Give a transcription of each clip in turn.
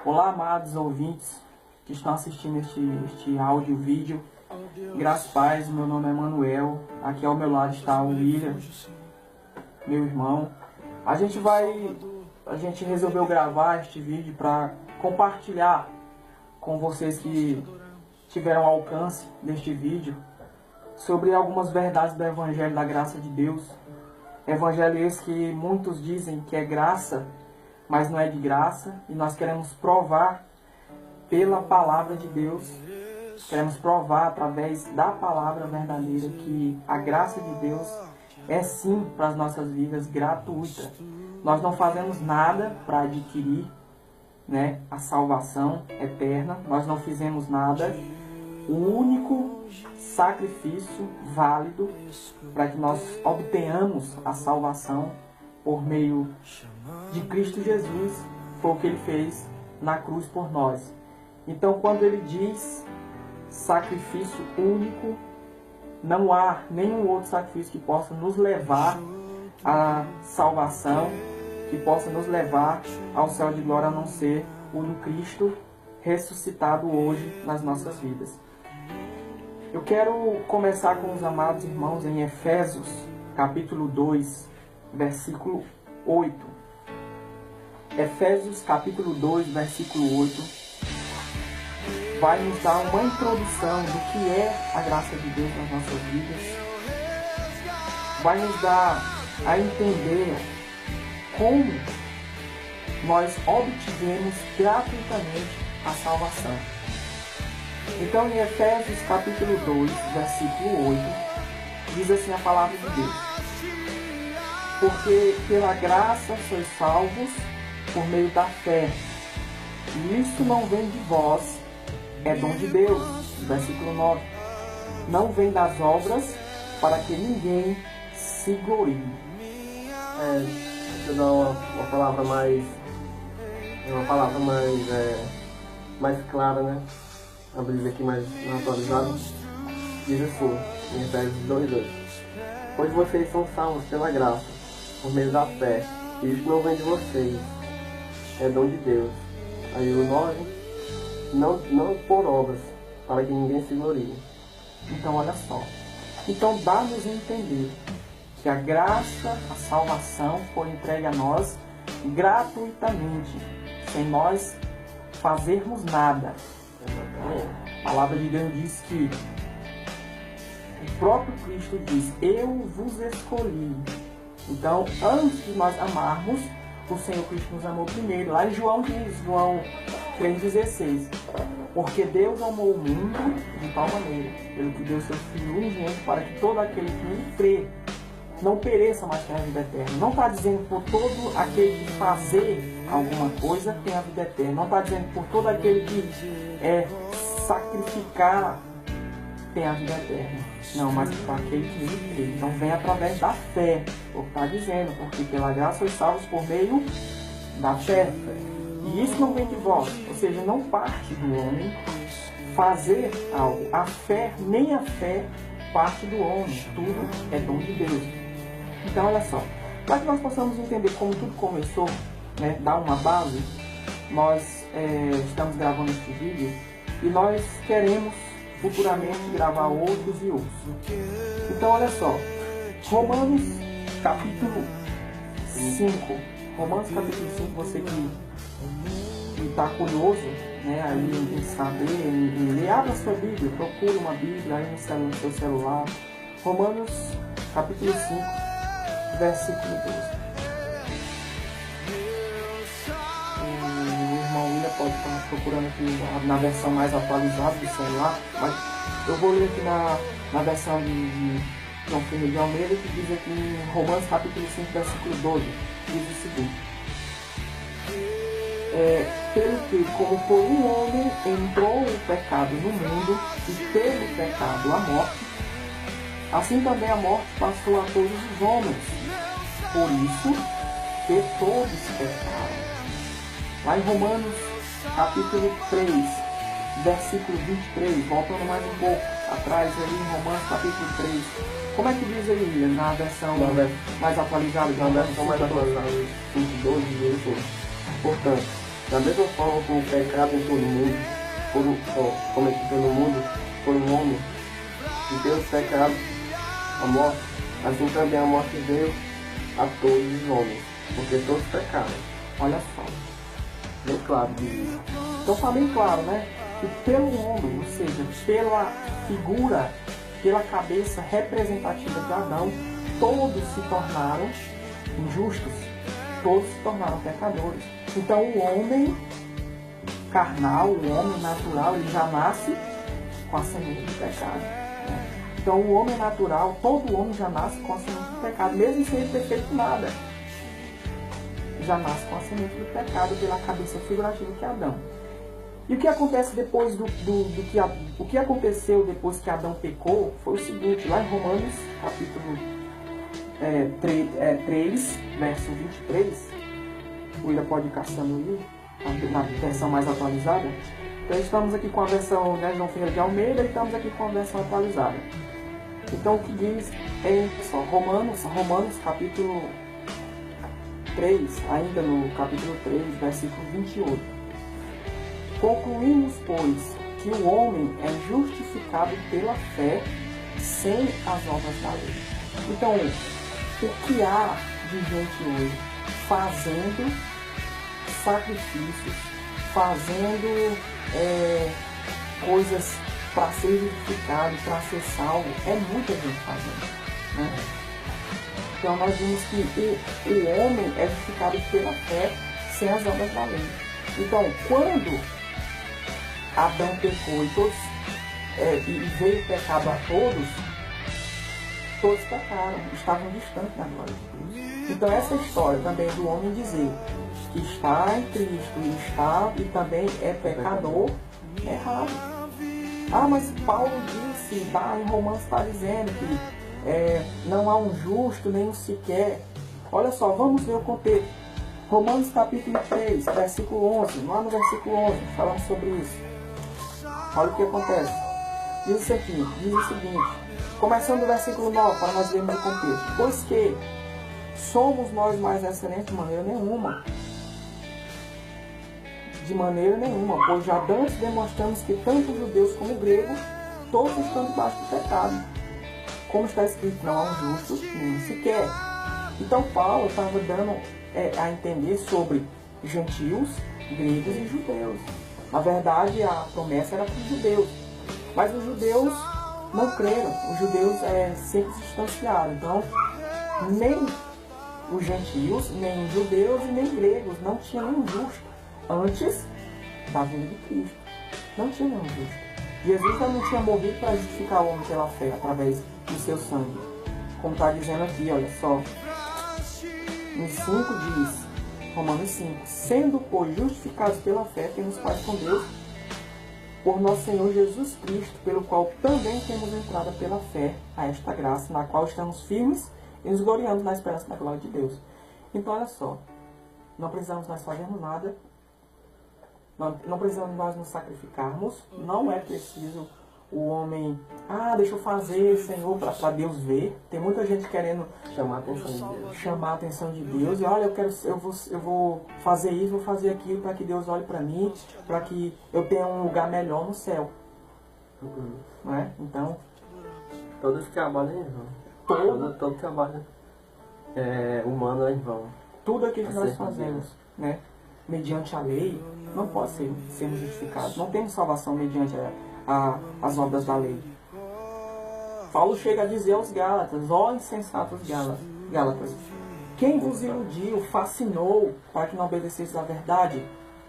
Olá, amados ouvintes que estão assistindo este áudio, vídeo. Graças a paz, meu nome é Manuel. Aqui ao meu lado está o William, meu irmão. A gente resolveu gravar este vídeo para compartilhar com vocês que tiveram alcance deste vídeo sobre algumas verdades do Evangelho da Graça de Deus. Evangelho esse que muitos dizem que é graça, mas não é de graça, e nós queremos provar pela palavra de Deus, queremos provar através da palavra verdadeira que a graça de Deus é sim para as nossas vidas gratuita. Nós não fazemos nada para adquirir, a salvação eterna, nós não fizemos nada. O único sacrifício válido para que nós obtenhamos a salvação por meio de Cristo Jesus foi o que Ele fez na cruz por nós. Então, quando Ele diz sacrifício único, não há nenhum outro sacrifício que possa nos levar à salvação, que possa nos levar ao céu de glória, a não ser o do Cristo ressuscitado hoje nas nossas vidas. Eu quero começar com os amados irmãos em Efésios, capítulo 2, versículo 8. Efésios, capítulo 2, versículo 8, vai nos dar uma introdução do que é a graça de Deus nas nossas vidas. Vai nos dar a entender como nós obtivemos gratuitamente a salvação. Então, em Efésios capítulo 2, versículo 8, diz assim a palavra de Deus: porque pela graça sois salvos por meio da fé, e isso não vem de vós, é dom de Deus. Versículo 9: não vem das obras, para que ninguém se glorie. Deixa eu dar uma palavra mais clara, né? Abrir aqui mais atualizado. Diz assim, em Efésios 2:2: pois vocês são salvos pela graça, por meio da fé, e isso não vem de vocês, é dom de Deus. Aí o 9: não por obras, para que ninguém se glorie. Então, olha só. Então, dá-nos a entender que a graça, a salvação foi entregue a nós gratuitamente, sem nós fazermos nada. A palavra de Deus diz que o próprio Cristo diz: eu vos escolhi. Então, antes de nós amarmos, o Senhor Cristo nos amou primeiro. Lá em João 3,16: porque Deus amou o mundo de tal maneira, pelo que deu seu Filho unigênito, para que todo aquele que nele crê não pereça, mas tenha a vida eterna. Não está dizendo por todo aquele que fazer alguma coisa tem a vida eterna. Não está dizendo por todo aquele que sacrificar tem a vida eterna. Não, mas por aquele que nele crê. Então vem através da fé. O que está dizendo, porque pela graça sois salvos por meio da fé. E isso não vem de vós, ou seja, não parte do homem fazer algo. A fé, nem a fé parte do homem. Tudo é dom de Deus. Então, olha só, para que nós possamos entender como tudo começou, dar uma base, nós estamos gravando este vídeo e nós queremos futuramente gravar outros e outros. Então, olha só, Romanos capítulo 5. Romanos capítulo 5, você que está curioso, aí em saber, em ler, abra a sua Bíblia, procure uma Bíblia aí no seu celular. Romanos capítulo 5. Versículo 12. O irmão William pode estar procurando aqui na versão mais atualizada do celular, mas eu vou ler aqui na versão de João Filho de Almeida, que diz aqui em Romanos capítulo 5, versículo 12, diz o seguinte: pelo que, como por um homem entrou o pecado no mundo, e pelo pecado a morte, assim também a morte passou a todos os homens, por isso que todos pecaram. Lá em Romanos capítulo 3, versículo 23, voltando mais um pouco atrás ali em Romanos capítulo 3, como é que diz aí, William, na versão mais atualizada? Na versão mais atualizada, 5:12, diz assim: portanto, Da mesma forma como o pecado em todo mundo, cometido pelo mundo, por um homem, e pelo pecado, a morte, assim também a morte veio a todos os homens, porque todos pecaram. Olha só. Bem claro disso. Então está bem claro, né? Que pelo homem, ou seja, pela figura, pela cabeça representativa de Adão, todos se tornaram injustos, todos se tornaram pecadores. Então o homem carnal, o homem natural, ele já nasce com a semente do pecado, né? Então o homem natural, todo homem já nasce com a semente do pecado, mesmo sem ter feito nada. Já nasce com a semente do pecado pela cabeça figurativa que é Adão. E o que acontece depois o que aconteceu depois que Adão pecou foi o seguinte, lá em Romanos, capítulo 3, verso 23, o William pode ir caçando aí, na versão mais atualizada. Então estamos aqui com a versão, né, João Ferreira de Almeida, e estamos aqui com a versão atualizada. Então o que diz é só, Romanos capítulo 3, ainda no capítulo 3, versículo 28. Concluímos, pois, que o homem é justificado pela fé sem as obras da lei. Então, o que há de gente hoje fazendo sacrifícios, fazendo coisas para ser justificado, para ser salvo, é muita gente fazendo, né? Então nós vimos que o homem é justificado pela fé sem as obras da lei. Então, quando Adão pecou e veio o pecado a todos pecaram, estavam distantes da glória de Deus. Então essa história também do homem dizer que está em Cristo e também é pecador, é errado. Ah, mas Paulo disse, em Romanos está dizendo que não há um justo, nem um sequer. Olha só, vamos ver o contexto. Romanos capítulo 3, versículo 11, lá no versículo 11, falando sobre isso. Olha o que acontece. Diz isso aqui, diz o seguinte, começando do versículo 9, para nós vermos o contexto. Pois que somos nós mais excelentes de maneira nenhuma. De maneira nenhuma, pois já antes demonstramos que tanto judeus como gregos, todos estão debaixo do pecado. Como está escrito, não há um justo, nem sequer. Então Paulo estava dando a entender sobre gentios, gregos e judeus. Na verdade, a promessa era para os judeus. Mas os judeus não creram. Os judeus sempre se distanciaram. Então, nem os gentios, nem os judeus e nem gregos não tinham nenhum justo antes da vinda de Cristo. Não tinha nenhum justo. Jesus não tinha morrido para justificar o homem pela fé, através do seu sangue. Como está dizendo aqui, olha só. Em 5 diz, Romanos 5, sendo, pois, justificados pela fé, temos paz com Deus, por nosso Senhor Jesus Cristo, pelo qual também temos entrada pela fé a esta graça, na qual estamos firmes e nos gloriamos na esperança da glória de Deus. Então, olha só, não precisamos nós fazermos nada, não precisamos nós nos sacrificarmos, não é preciso o homem, deixa eu fazer, Senhor, para Deus ver. Tem muita gente querendo chamar a atenção de Deus. E olha, eu vou fazer isso, vou fazer aquilo para que Deus olhe para mim, para que eu tenha um lugar melhor no céu. Não é? Então, todo esse trabalho é em vão. Todo trabalho humano é em vão. Tudo aquilo que nós fazemos, né, mediante a lei, não pode sermos justificados. Não temos salvação mediante as obras da lei. Paulo chega a dizer aos Gálatas, ó insensatos Gálatas, quem vos iludiu, fascinou, para que não obedecesseis à verdade,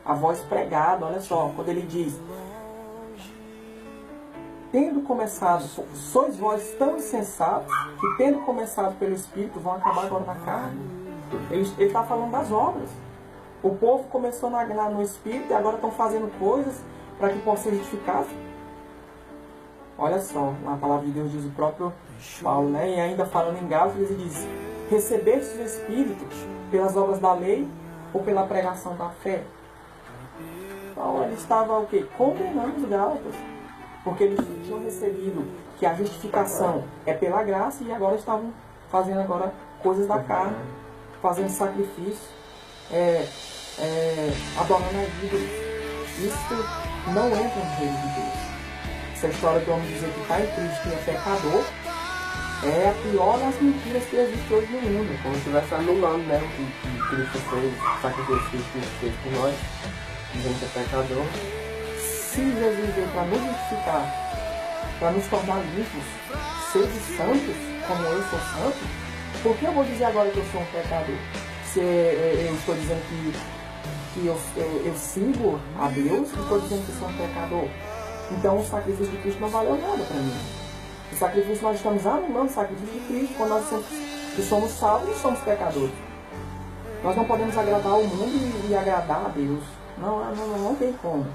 a voz pregada. Olha só, quando ele diz, tendo começado, sois vós tão insensatos, que tendo começado pelo Espírito, vão acabar agora na carne. Ele está falando das obras. O povo começou no Espírito e agora estão fazendo coisas para que possam ser justificados. Olha só, a palavra de Deus diz o próprio Paulo, né? E ainda falando em Gálatas, ele diz, recebestes o Espírito pelas obras da lei ou pela pregação da fé? Então ele estava o quê? Condenando os Gálatas, porque eles tinham recebido que a justificação é pela graça e agora estavam fazendo coisas da carne, fazendo sacrifício, adorando a ídolos. Isso não entra no reino de Deus. Essa história do homem dizer que está em Cristo e é pecador é a pior das mentiras que existe hoje no mundo. Como se estivesse anulando, né, o que Cristo fez, o sacrifício que Cristo fez por nós, dizendo que é pecador. Se Jesus veio para nos justificar, para nos tornar limpos, seres santos, como eu sou santo, por que eu vou dizer agora que eu sou um pecador? Se eu estou dizendo que eu sigo a Deus e estou dizendo que sou um pecador. Então o sacrifício de Cristo não valeu nada para mim. O sacrifício, nós estamos anulando o sacrifício de Cristo quando nós somos salvos e somos pecadores. Nós não podemos agradar o mundo e agradar a Deus. Não tem como.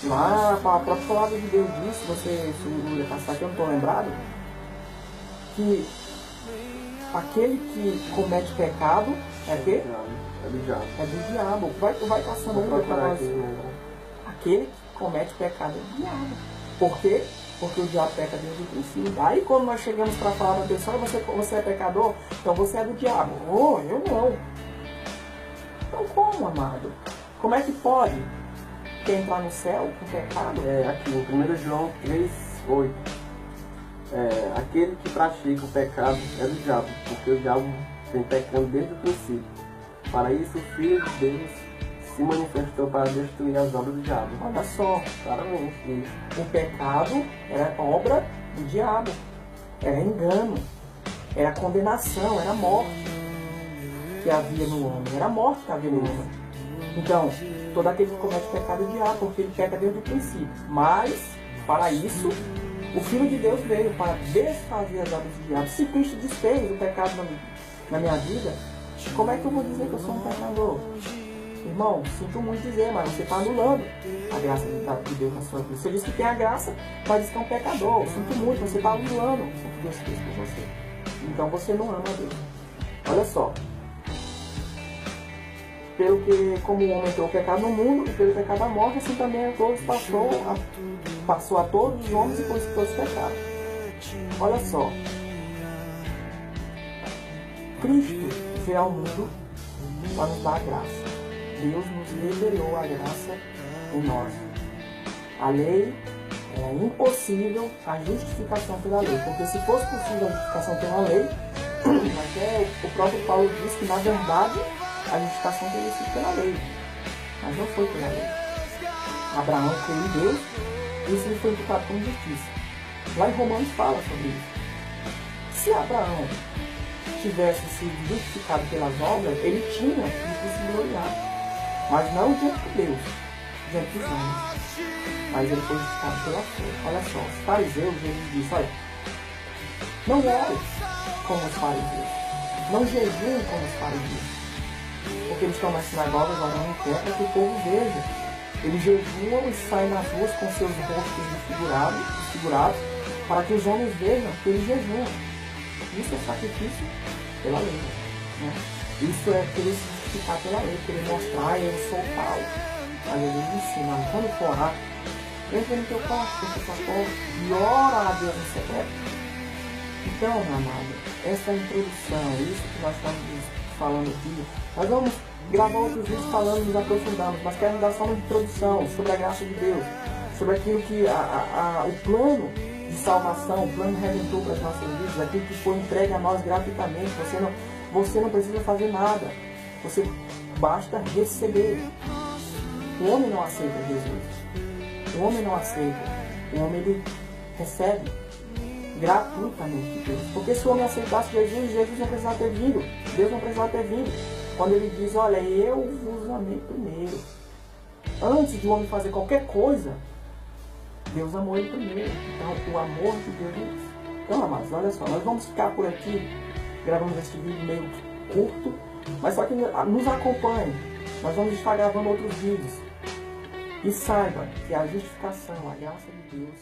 Lá, a própria palavra de Deus diz, se o passar aqui, eu não estou lembrado, que aquele que comete pecado é o quê? É do diabo. É do diabo. Vai passando aí para nós. Aquele que comete pecado é do diabo. Por quê? Porque o diabo peca desde o princípio. Aí quando nós chegamos para falar para a pessoa, você é pecador, então você é do diabo. Oh, eu não. Então como, amado? Como é que pode? Quer entrar no céu com pecado? Aqui em 1 João 3:8. Aquele que pratica o pecado é do diabo, porque o diabo vem pecando desde o princípio. Para isso o Filho de Deus se manifestou para destruir as obras do diabo. Olha só, Claramente isso. o pecado era obra do diabo, era engano, era condenação, era morte que havia no homem, era a morte que havia no homem. Então, todo aquele que comete pecado é do diabo, porque ele peca desde o princípio. Mas, para isso, o Filho de Deus veio para desfazer as obras do diabo. Se Cristo desfez o pecado na minha vida, como é que eu vou dizer que eu sou um pecador? Irmão, sinto muito dizer, mas você está anulando a graça de Deus na sua vida. Você diz que tem a graça, mas diz que é um pecador. Sinto muito, você está anulando o que Deus fez por você. Então você não ama a Deus. Olha só. Pelo que, como o homem entrou o pecado no mundo, e pelo pecado da morte, assim também a todos passou a todos os homens e por isso todos pecaram. Olha só. Cristo veio ao mundo para nos dar a graça. Deus nos revelou a graça em nós. A lei é impossível a justificação pela lei, porque se fosse possível a justificação pela lei, até o próprio Paulo diz que na verdade a justificação teria sido pela lei, mas não foi pela lei. Abraão creu em Deus e isso lhe foi imputado como justiça. Lá em Romanos fala sobre isso. Se Abraão tivesse sido justificado pelas obras, ele tinha que se gloriar. Mas não diante de Deus, diante dos homens. Mas ele foi justificado pela fé. Olha só, os fariseus, Jesus disse, olha, não ore como os fariseus, não jejuem como os fariseus, porque eles estão nas sinagogas orando em pé para que o povo veja. Eles jejuam e saem nas ruas com seus rostos desfigurados, para que os homens vejam que eles jejuam. Isso é sacrifício pela lei, né? Isso é querer se justificar pela lei, querer mostrar, eu sou tal. Mas Jesus ensina, quando for orar, entra no teu quarto, fecha tua porta e ora a Deus em secreto. Então, meu amado, essa introdução, isso que nós estamos falando aqui, nós vamos gravar outros vídeos falando, nos aprofundamos, mas quero dar só uma introdução sobre a graça de Deus, sobre aquilo que o plano de salvação, o plano redentor para as nossas vidas, aquilo que foi entregue a nós gratuitamente. Você não precisa fazer nada, você basta receber. O homem não aceita Jesus, o homem não aceita, o homem ele recebe gratuitamente de Deus. Porque se o homem aceitasse Jesus não precisava ter vindo, Deus não precisava ter vindo. Quando ele diz, olha, eu vos amei primeiro. Antes de o homem fazer qualquer coisa, Deus amou ele primeiro. Então, o amor de Deus é isso. Então, amados, olha só, nós vamos ficar por aqui. Gravamos este vídeo meio curto, mas só que nos acompanhe. Nós vamos estar gravando outros vídeos. E saiba que a justificação, a graça de Deus,